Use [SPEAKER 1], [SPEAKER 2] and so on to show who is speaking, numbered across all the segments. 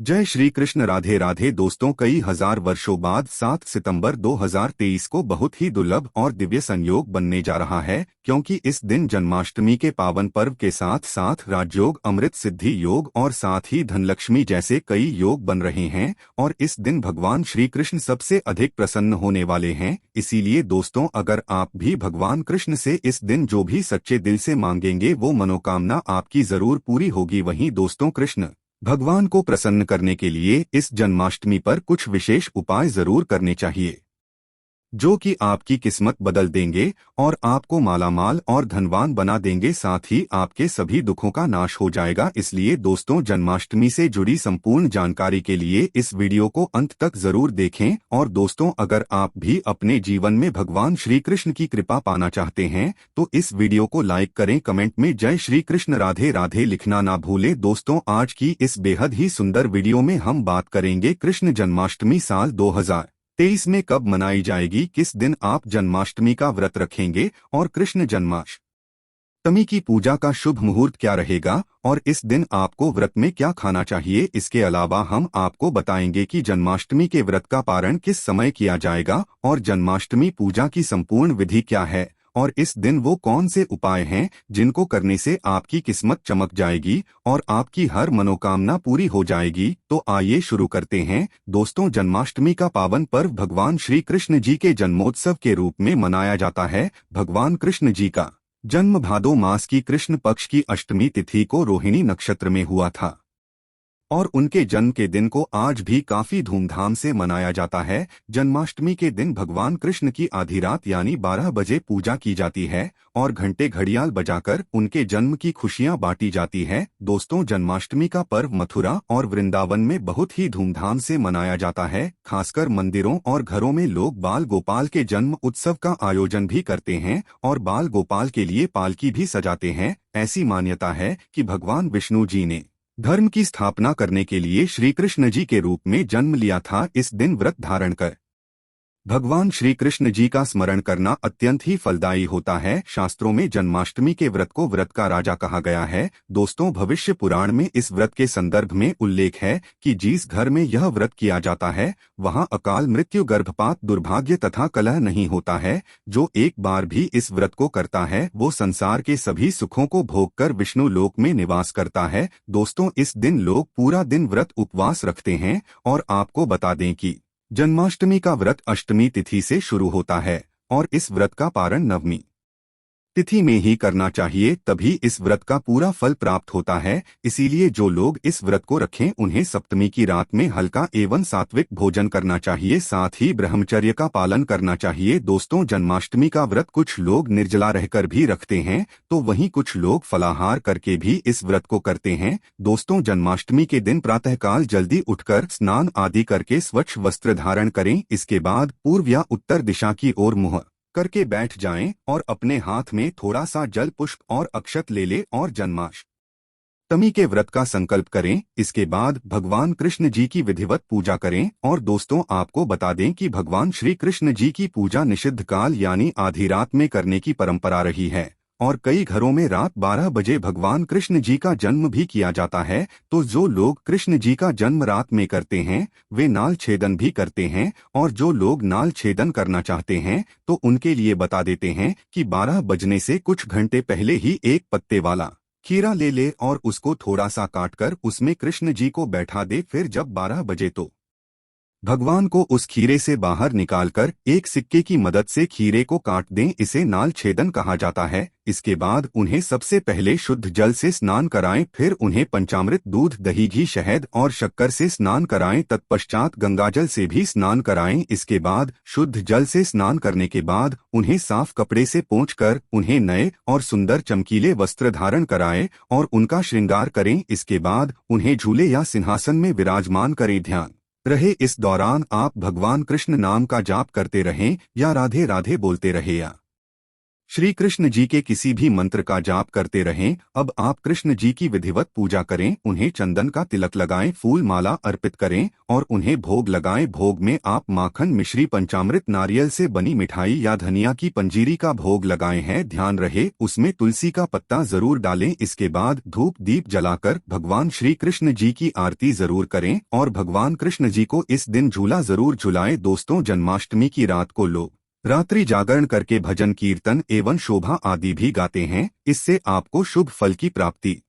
[SPEAKER 1] जय श्री कृष्ण। राधे राधे दोस्तों, कई हजार वर्षों बाद 7 सितंबर 2023 को बहुत ही दुर्लभ और दिव्य संयोग बनने जा रहा है, क्योंकि इस दिन जन्माष्टमी के पावन पर्व के साथ साथ राजयोग, अमृत सिद्धि योग और साथ ही धनलक्ष्मी जैसे कई योग बन रहे हैं। और इस दिन भगवान श्री कृष्ण सबसे अधिक प्रसन्न होने वाले हैं। इसीलिए दोस्तों, अगर आप भी भगवान कृष्ण से इस दिन जो भी सच्चे दिल से मांगेंगे वो मनोकामना आपकी जरूर पूरी होगी। वहीं दोस्तों, कृष्ण भगवान को प्रसन्न करने के लिए इस जन्माष्टमी पर कुछ विशेष उपाय जरूर करने चाहिए, जो कि आपकी किस्मत बदल देंगे और आपको मालामाल और धनवान बना देंगे। साथ ही आपके सभी दुखों का नाश हो जाएगा। इसलिए दोस्तों, जन्माष्टमी से जुड़ी संपूर्ण जानकारी के लिए इस वीडियो को अंत तक जरूर देखें। और दोस्तों, अगर आप भी अपने जीवन में भगवान श्री कृष्ण की कृपा पाना चाहते हैं तो इस वीडियो को लाइक करें, कमेंट में जय श्री कृष्ण राधे राधे लिखना ना भूलें। दोस्तों, आज की इस बेहद ही सुंदर वीडियो में हम बात करेंगे कृष्ण जन्माष्टमी साल 2023 में कब मनाई जाएगी, किस दिन आप जन्माष्टमी का व्रत रखेंगे और कृष्ण जन्माष्टमी की पूजा का शुभ मुहूर्त क्या रहेगा और इस दिन आपको व्रत में क्या खाना चाहिए। इसके अलावा हम आपको बताएंगे कि जन्माष्टमी के व्रत का पारण किस समय किया जाएगा और जन्माष्टमी पूजा की संपूर्ण विधि क्या है और इस दिन वो कौन से उपाय हैं जिनको करने से आपकी किस्मत चमक जाएगी और आपकी हर मनोकामना पूरी हो जाएगी। तो आइए शुरू करते हैं। दोस्तों, जन्माष्टमी का पावन पर्व भगवान श्री कृष्ण जी के जन्मोत्सव के रूप में मनाया जाता है। भगवान कृष्ण जी का जन्म भादो मास की कृष्ण पक्ष की अष्टमी तिथि को रोहिणी नक्षत्र में हुआ था और उनके जन्म के दिन को आज भी काफी धूमधाम से मनाया जाता है। जन्माष्टमी के दिन भगवान कृष्ण की आधी रात यानी 12 बजे पूजा की जाती है और घंटे घड़ियाल बजाकर उनके जन्म की खुशियां बांटी जाती है। दोस्तों, जन्माष्टमी का पर्व मथुरा और वृंदावन में बहुत ही धूमधाम से मनाया जाता है। खासकर मंदिरों और घरों में लोग बाल गोपाल के जन्म उत्सव का आयोजन भी करते हैं और बाल गोपाल के लिए पालकी भी सजाते हैं। ऐसी मान्यता है कि भगवान विष्णु जी ने धर्म की स्थापना करने के लिए श्री कृष्ण जी के रूप में जन्म लिया था। इस दिन व्रत धारण कर भगवान श्री कृष्ण जी का स्मरण करना अत्यंत ही फलदायी होता है। शास्त्रों में जन्माष्टमी के व्रत को व्रत का राजा कहा गया है। दोस्तों, भविष्य पुराण में इस व्रत के संदर्भ में उल्लेख है कि जिस घर में यह व्रत किया जाता है वहां अकाल मृत्यु, गर्भपात, दुर्भाग्य तथा कलह नहीं होता है। जो एक बार भी इस व्रत को करता है वो संसार के सभी सुखों को भोगकर विष्णु लोक में निवास करता है। दोस्तों, इस दिन लोग पूरा दिन व्रत उपवास रखते हैं और आपको बता दें कि जन्माष्टमी का व्रत अष्टमी तिथि से शुरू होता है और इस व्रत का पारण नवमी तिथि में ही करना चाहिए, तभी इस व्रत का पूरा फल प्राप्त होता है। इसीलिए जो लोग इस व्रत को रखें उन्हें सप्तमी की रात में हल्का एवं सात्विक भोजन करना चाहिए। साथ ही ब्रह्मचर्य का पालन करना चाहिए। दोस्तों, जन्माष्टमी का व्रत कुछ लोग निर्जला रहकर भी रखते हैं तो वहीं कुछ लोग फलाहार करके भी इस व्रत को करते हैं। दोस्तों, जन्माष्टमी के दिन प्रातःकाल जल्दी उठकर स्नान आदि करके स्वच्छ वस्त्र धारण करें। इसके बाद पूर्व या उत्तर दिशा की ओर मुंह करके बैठ जाएं और अपने हाथ में थोड़ा सा जल, पुष्प और अक्षत ले ले और जन्माष्टमी के व्रत का संकल्प करें। इसके बाद भगवान कृष्ण जी की विधिवत पूजा करें। और दोस्तों, आपको बता दें कि भगवान श्री कृष्ण जी की पूजा निषिद्ध काल यानी आधी रात में करने की परंपरा रही है और कई घरों में रात 12 बजे भगवान कृष्ण जी का जन्म भी किया जाता है। तो जो लोग कृष्ण जी का जन्म रात में करते हैं वे नाल छेदन भी करते हैं और जो लोग नाल छेदन करना चाहते हैं तो उनके लिए बता देते हैं कि 12 बजने से कुछ घंटे पहले ही एक पत्ते वाला खीरा ले ले और उसको थोड़ा सा काटकर उसमें कृष्ण जी को बैठा दे। फिर जब 12 बजे तो भगवान को उस खीरे से बाहर निकालकर एक सिक्के की मदद से खीरे को काट दें। इसे नाल छेदन कहा जाता है। इसके बाद उन्हें सबसे पहले शुद्ध जल से स्नान कराएं, फिर उन्हें पंचामृत, दूध, दही, घी, शहद और शक्कर से स्नान कराएं। तत्पश्चात गंगाजल से भी स्नान कराएं। इसके बाद शुद्ध जल से स्नान करने के बाद उन्हें साफ कपड़े से पोंछकर उन्हें नए और सुंदर चमकीले वस्त्र धारण कराएं और उनका श्रृंगार करें। इसके बाद उन्हें झूले या सिंहासन में विराजमान करें। ध्यान रहे, इस दौरान आप भगवान कृष्ण नाम का जाप करते रहें या राधे राधे बोलते रहे या श्री कृष्ण जी के किसी भी मंत्र का जाप करते रहें। अब आप कृष्ण जी की विधिवत पूजा करें, उन्हें चंदन का तिलक लगाएं, फूल माला अर्पित करें और उन्हें भोग लगाएं। भोग में आप माखन, मिश्री, पंचामृत, नारियल से बनी मिठाई या धनिया की पंजीरी का भोग लगाए हैं। ध्यान रहे उसमें तुलसी का पत्ता जरूर डालें। इसके बाद धूप दीप जलाकर भगवान श्री कृष्ण जी की आरती जरूर करें और भगवान कृष्ण जी को इस दिन झूला जरूर झुलाएं। दोस्तों, जन्माष्टमी की रात को लोग रात्रि जागरण करके भजन कीर्तन एवं शोभा आदि भी गाते हैं। इससे आपको शुभ फल की प्राप्ति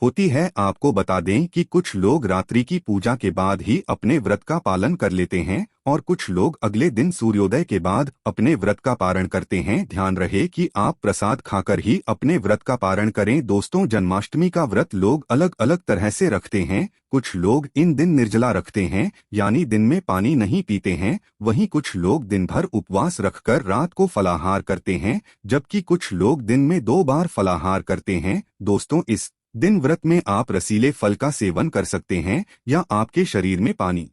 [SPEAKER 1] होती है। आपको बता दें कि कुछ लोग रात्रि की पूजा के बाद ही अपने व्रत का पालन कर लेते हैं और कुछ लोग अगले दिन सूर्योदय के बाद अपने व्रत का पारण करते हैं। ध्यान रहे कि आप प्रसाद खाकर ही अपने व्रत का पारण करें। दोस्तों, जन्माष्टमी का व्रत लोग अलग अलग तरह से रखते हैं। कुछ लोग इन दिन निर्जला रखते हैं, यानी दिन में पानी नहीं पीते हैं। वहीं कुछ लोग दिन भर उपवास रखकर रात को फलाहार करते हैं, जबकि कुछ लोग दिन में 2 बार फलाहार करते हैं। दोस्तों, इस दिन व्रत में आप रसीले फल का सेवन कर सकते हैं या आपके शरीर में पानी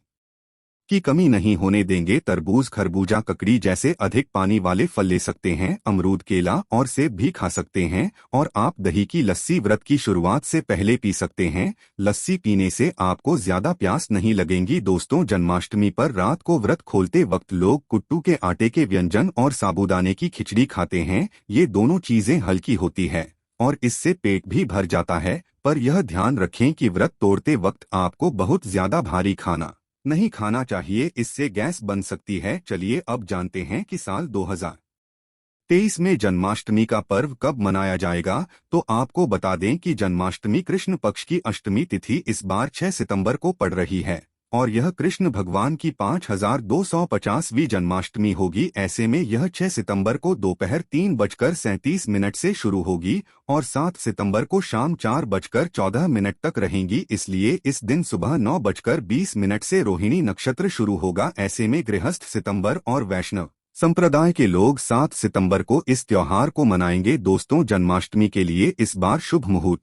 [SPEAKER 1] की कमी नहीं होने देंगे। तरबूज, खरबूजा, ककड़ी जैसे अधिक पानी वाले फल ले सकते हैं। अमरूद, केला और सेब भी खा सकते हैं और आप दही की लस्सी व्रत की शुरुआत से पहले पी सकते हैं। लस्सी पीने से आपको ज्यादा प्यास नहीं लगेगी। दोस्तों, जन्माष्टमी पर रात को व्रत खोलते वक्त लोग कुट्टू के आटे के व्यंजन और साबूदाने की खिचड़ी खाते हैं। ये दोनों चीजें हल्की होती है और इससे पेट भी भर जाता है, पर यह ध्यान रखें कि व्रत तोड़ते वक्त आपको बहुत ज्यादा भारी खाना नहीं खाना चाहिए, इससे गैस बन सकती है। चलिए अब जानते हैं कि साल 2023 में जन्माष्टमी का पर्व कब मनाया जाएगा। तो आपको बता दें कि जन्माष्टमी कृष्ण पक्ष की अष्टमी तिथि इस बार 6 सितंबर को पड़ रही है और यह कृष्ण भगवान की 5250वीं जन्माष्टमी होगी। ऐसे में यह 6 सितंबर को दोपहर 3:37 से शुरू होगी और 7 सितंबर को शाम 4:14 तक रहेंगी। इसलिए इस दिन सुबह 9:20 से रोहिणी नक्षत्र शुरू होगा। ऐसे में गृहस्थ सितंबर और वैष्णव संप्रदाय के लोग 7 सितंबर को इस त्योहार को मनाएंगे। दोस्तों, जन्माष्टमी के लिए इस बार शुभ मुहूर्त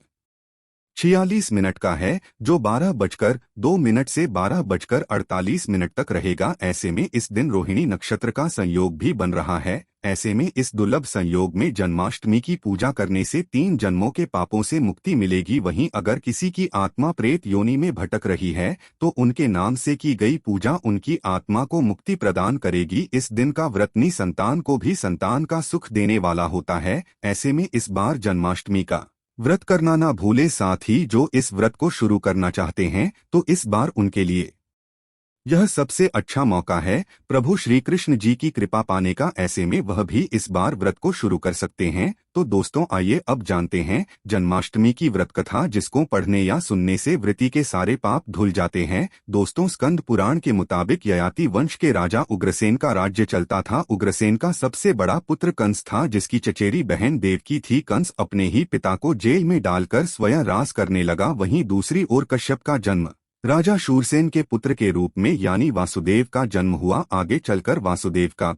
[SPEAKER 1] 46 का है, जो 12:02 से 12:48 तक रहेगा। ऐसे में इस दिन रोहिणी नक्षत्र का संयोग भी बन रहा है। ऐसे में इस दुर्लभ संयोग में जन्माष्टमी की पूजा करने से 3 जन्मों के पापों से मुक्ति मिलेगी। वहीं अगर किसी की आत्मा प्रेत योनि में भटक रही है तो उनके नाम से की गई पूजा उनकी आत्मा को मुक्ति प्रदान करेगी। इस दिन का व्रत निसंतान को भी संतान का सुख देने वाला होता है। ऐसे में इस बार जन्माष्टमी का व्रत करना ना भूले। साथ ही जो इस व्रत को शुरू करना चाहते हैं तो इस बार उनके लिए यह सबसे अच्छा मौका है प्रभु श्री कृष्ण जी की कृपा पाने का। ऐसे में वह भी इस बार व्रत को शुरू कर सकते हैं। तो दोस्तों, आइए अब जानते हैं जन्माष्टमी की व्रत कथा, जिसको पढ़ने या सुनने से वृत्ति के सारे पाप धुल जाते हैं। दोस्तों, स्कंद पुराण के मुताबिक ययाति वंश के राजा उग्रसेन का राज्य चलता था। उग्रसेन का सबसे बड़ा पुत्र कंस था, जिसकी चचेरी बहन देवकी थी। कंस अपने ही पिता को जेल में डालकर स्वयं राज करने लगा। वहीं दूसरी ओर कश्यप का जन्म राजा शूरसेन के पुत्र के रूप में यानी वासुदेव का जन्म हुआ। आगे चलकर वासुदेव का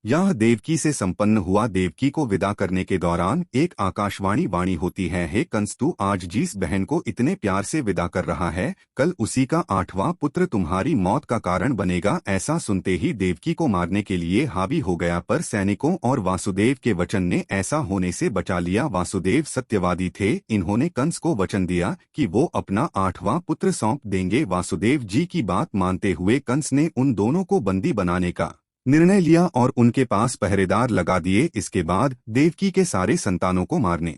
[SPEAKER 1] यह देवकी से संपन्न हुआ। देवकी को विदा करने के दौरान एक आकाशवाणी वाणी होती है, हे कंस, तू आज जिस बहन को इतने प्यार से विदा कर रहा है, कल उसी का 8वां पुत्र तुम्हारी मौत का कारण बनेगा। ऐसा सुनते ही देवकी को मारने के लिए हावी हो गया, पर सैनिकों और वासुदेव के वचन ने ऐसा होने से बचा लिया। वासुदेव सत्यवादी थे। इन्होंने कंस को वचन दिया कि वो अपना 8वां पुत्र सौंप देंगे। वासुदेव जी की बात मानते हुए कंस ने उन दोनों को बंदी बनाने का निर्णय लिया और उनके पास पहरेदार लगा दिए। इसके बाद देवकी के सारे संतानों को मारने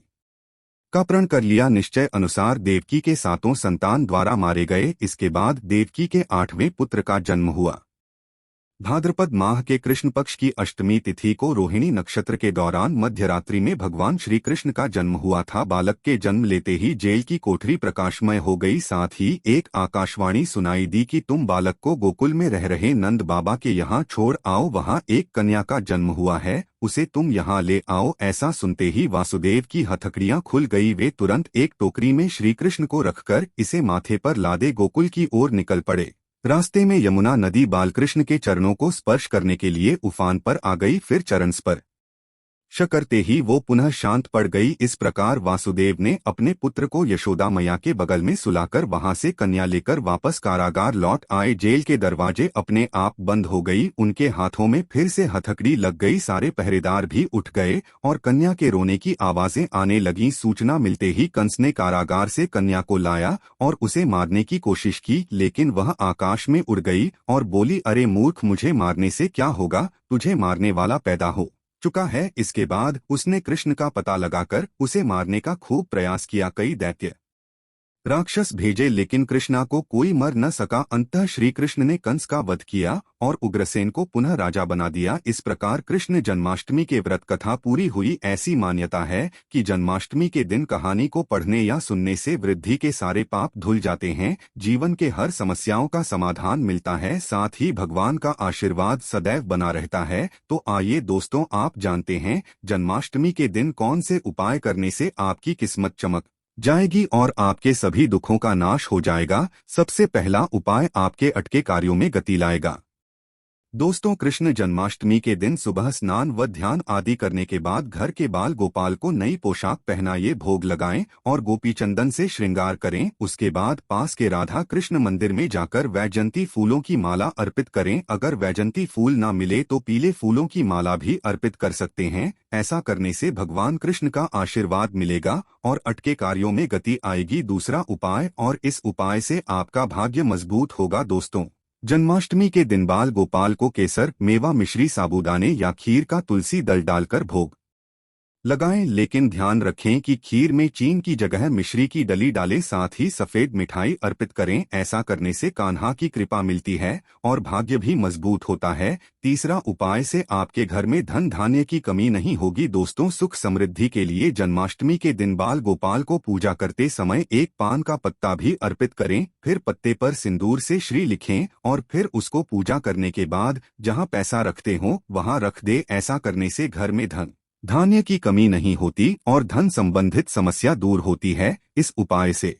[SPEAKER 1] का प्रण कर लिया। निश्चय अनुसार देवकी के 7 संतान द्वारा मारे गए। इसके बाद देवकी के 8वें पुत्र का जन्म हुआ। भाद्रपद माह के कृष्ण पक्ष की अष्टमी तिथि को रोहिणी नक्षत्र के दौरान मध्य रात्रि में भगवान श्री कृष्ण का जन्म हुआ था। बालक के जन्म लेते ही जेल की कोठरी प्रकाशमय हो गई। साथ ही एक आकाशवाणी सुनाई दी कि तुम बालक को गोकुल में रह रहे नंद बाबा के यहाँ छोड़ आओ, वहाँ एक कन्या का जन्म हुआ है, उसे तुम यहाँ ले आओ। ऐसा सुनते ही वासुदेव की हथकड़ियाँ खुल गई। वे तुरंत एक टोकरी में श्री कृष्ण को रखकर इसे माथे पर लादे गोकुल की ओर निकल पड़े। रास्ते में यमुना नदी बालकृष्ण के चरणों को स्पर्श करने के लिए उफान पर आ गई। फिर चरण स्पर्श करते ही वो पुनः शांत पड़ गई। इस प्रकार वासुदेव ने अपने पुत्र को यशोदा मैया के बगल में सुलाकर वहां से कन्या लेकर वापस कारागार लौट आए। जेल के दरवाजे अपने आप बंद हो गई, उनके हाथों में फिर से हथकड़ी लग गई। सारे पहरेदार भी उठ गए और कन्या के रोने की आवाजें आने लगीं। सूचना मिलते ही कंस ने कारागार से कन्या को लाया और उसे मारने की कोशिश की, लेकिन वह आकाश में उड़ गई और बोली, अरे मूर्ख, मुझे मारने से क्या होगा, तुझे मारने वाला पैदा हो चुका है। इसके बाद उसने कृष्ण का पता लगाकर उसे मारने का खूब प्रयास किया। कई दैत्य राक्षस भेजे, लेकिन कृष्णा को कोई मर न सका। अंततः श्री कृष्ण ने कंस का वध किया और उग्रसेन को पुनः राजा बना दिया। इस प्रकार कृष्ण जन्माष्टमी के व्रत कथा पूरी हुई। ऐसी मान्यता है कि जन्माष्टमी के दिन कहानी को पढ़ने या सुनने से वृद्धि के सारे पाप धुल जाते हैं, जीवन के हर समस्याओं का समाधान मिलता है, साथ ही भगवान का आशीर्वाद सदैव बना रहता है। तो आइए दोस्तों, आप जानते हैं जन्माष्टमी के दिन कौन से उपाय करने से आपकी किस्मत चमक जाएगी और आपके सभी दुखों का नाश हो जाएगा। सबसे पहला उपाय आपके अटके कार्यों में गति लाएगा। दोस्तों, कृष्ण जन्माष्टमी के दिन सुबह स्नान व ध्यान आदि करने के बाद घर के बाल गोपाल को नई पोशाक पहनाइए, भोग लगाएं और गोपी चंदन से श्रृंगार करें। उसके बाद पास के राधा कृष्ण मंदिर में जाकर वैजयंती फूलों की माला अर्पित करें। अगर वैजयंती फूल ना मिले तो पीले फूलों की माला भी अर्पित कर सकते हैं। ऐसा करने से भगवान कृष्ण का आशीर्वाद मिलेगा और अटके कार्यों में गति आएगी। दूसरा उपाय, और इस उपाय से आपका भाग्य मजबूत होगा। दोस्तों, जन्माष्टमी के दिन बाल गोपाल को केसर, मेवा, मिश्री, साबूदाने या खीर का तुलसी दल डालकर भोग लगाएं, लेकिन ध्यान रखें कि खीर में चीन की जगह मिश्री की डली डालें। साथ ही सफेद मिठाई अर्पित करें। ऐसा करने से कान्हा की कृपा मिलती है और भाग्य भी मजबूत होता है। तीसरा उपाय से आपके घर में धन धान्य की कमी नहीं होगी। दोस्तों, सुख समृद्धि के लिए जन्माष्टमी के दिन बाल गोपाल को पूजा करते समय एक पान का पत्ता भी अर्पित करें। फिर पत्ते पर सिंदूर से श्री लिखें और फिर उसको पूजा करने के बाद जहां पैसा रखते हो वहां रख दे। ऐसा करने से घर में धन धान्य की कमी नहीं होती और धन संबंधित समस्या दूर होती है। इस उपाय से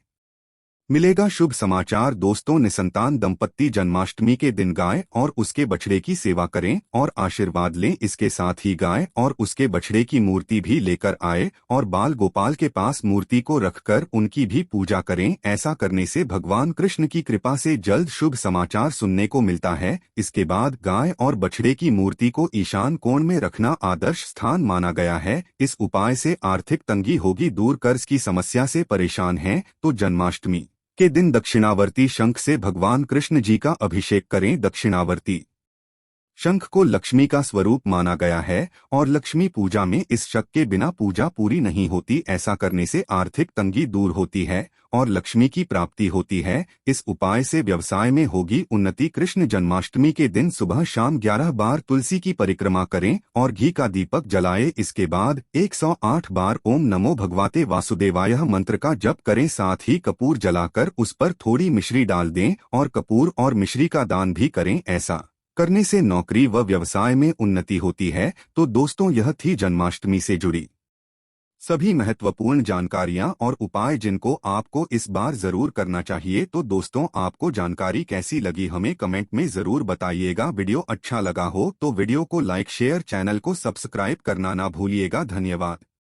[SPEAKER 1] मिलेगा शुभ समाचार। दोस्तों, निसंतान दंपत्ति जन्माष्टमी के दिन गाय और उसके बछड़े की सेवा करें और आशीर्वाद लें। इसके साथ ही गाय और उसके बछड़े की मूर्ति भी लेकर आए और बाल गोपाल के पास मूर्ति को रखकर उनकी भी पूजा करें। ऐसा करने से भगवान कृष्ण की कृपा से जल्द शुभ समाचार सुनने को मिलता है। इसके बाद गाय और बछड़े की मूर्ति को ईशान कोण में रखना आदर्श स्थान माना गया है। इस उपाय से आर्थिक तंगी होगी दूर। कर्ज की समस्या से परेशान हैं तो जन्माष्टमी के दिन दक्षिणावर्ती शंख से भगवान कृष्ण जी का अभिषेक करें। दक्षिणावर्ती शंख को लक्ष्मी का स्वरूप माना गया है और लक्ष्मी पूजा में इस शंख के बिना पूजा पूरी नहीं होती। ऐसा करने से आर्थिक तंगी दूर होती है और लक्ष्मी की प्राप्ति होती है। इस उपाय से व्यवसाय में होगी उन्नति। कृष्ण जन्माष्टमी के दिन सुबह शाम 11 बार तुलसी की परिक्रमा करें और घी का दीपक जलाएं। इसके बाद 108 बार ओम नमो भगवते वासुदेवाय मंत्र का जप करें। साथ ही कपूर जलाकर उस पर थोड़ी मिश्री डाल दें और कपूर और मिश्री का दान भी करें। ऐसा करने से नौकरी व व्यवसाय में उन्नति होती है। तो दोस्तों, यह थी जन्माष्टमी से जुड़ी सभी महत्वपूर्ण जानकारियां और उपाय जिनको आपको इस बार जरूर करना चाहिए। तो दोस्तों, आपको जानकारी कैसी लगी हमें कमेंट में जरूर बताइएगा। वीडियो अच्छा लगा हो तो वीडियो को लाइक, शेयर, चैनल को सब्सक्राइब करना ना भूलिएगा। धन्यवाद।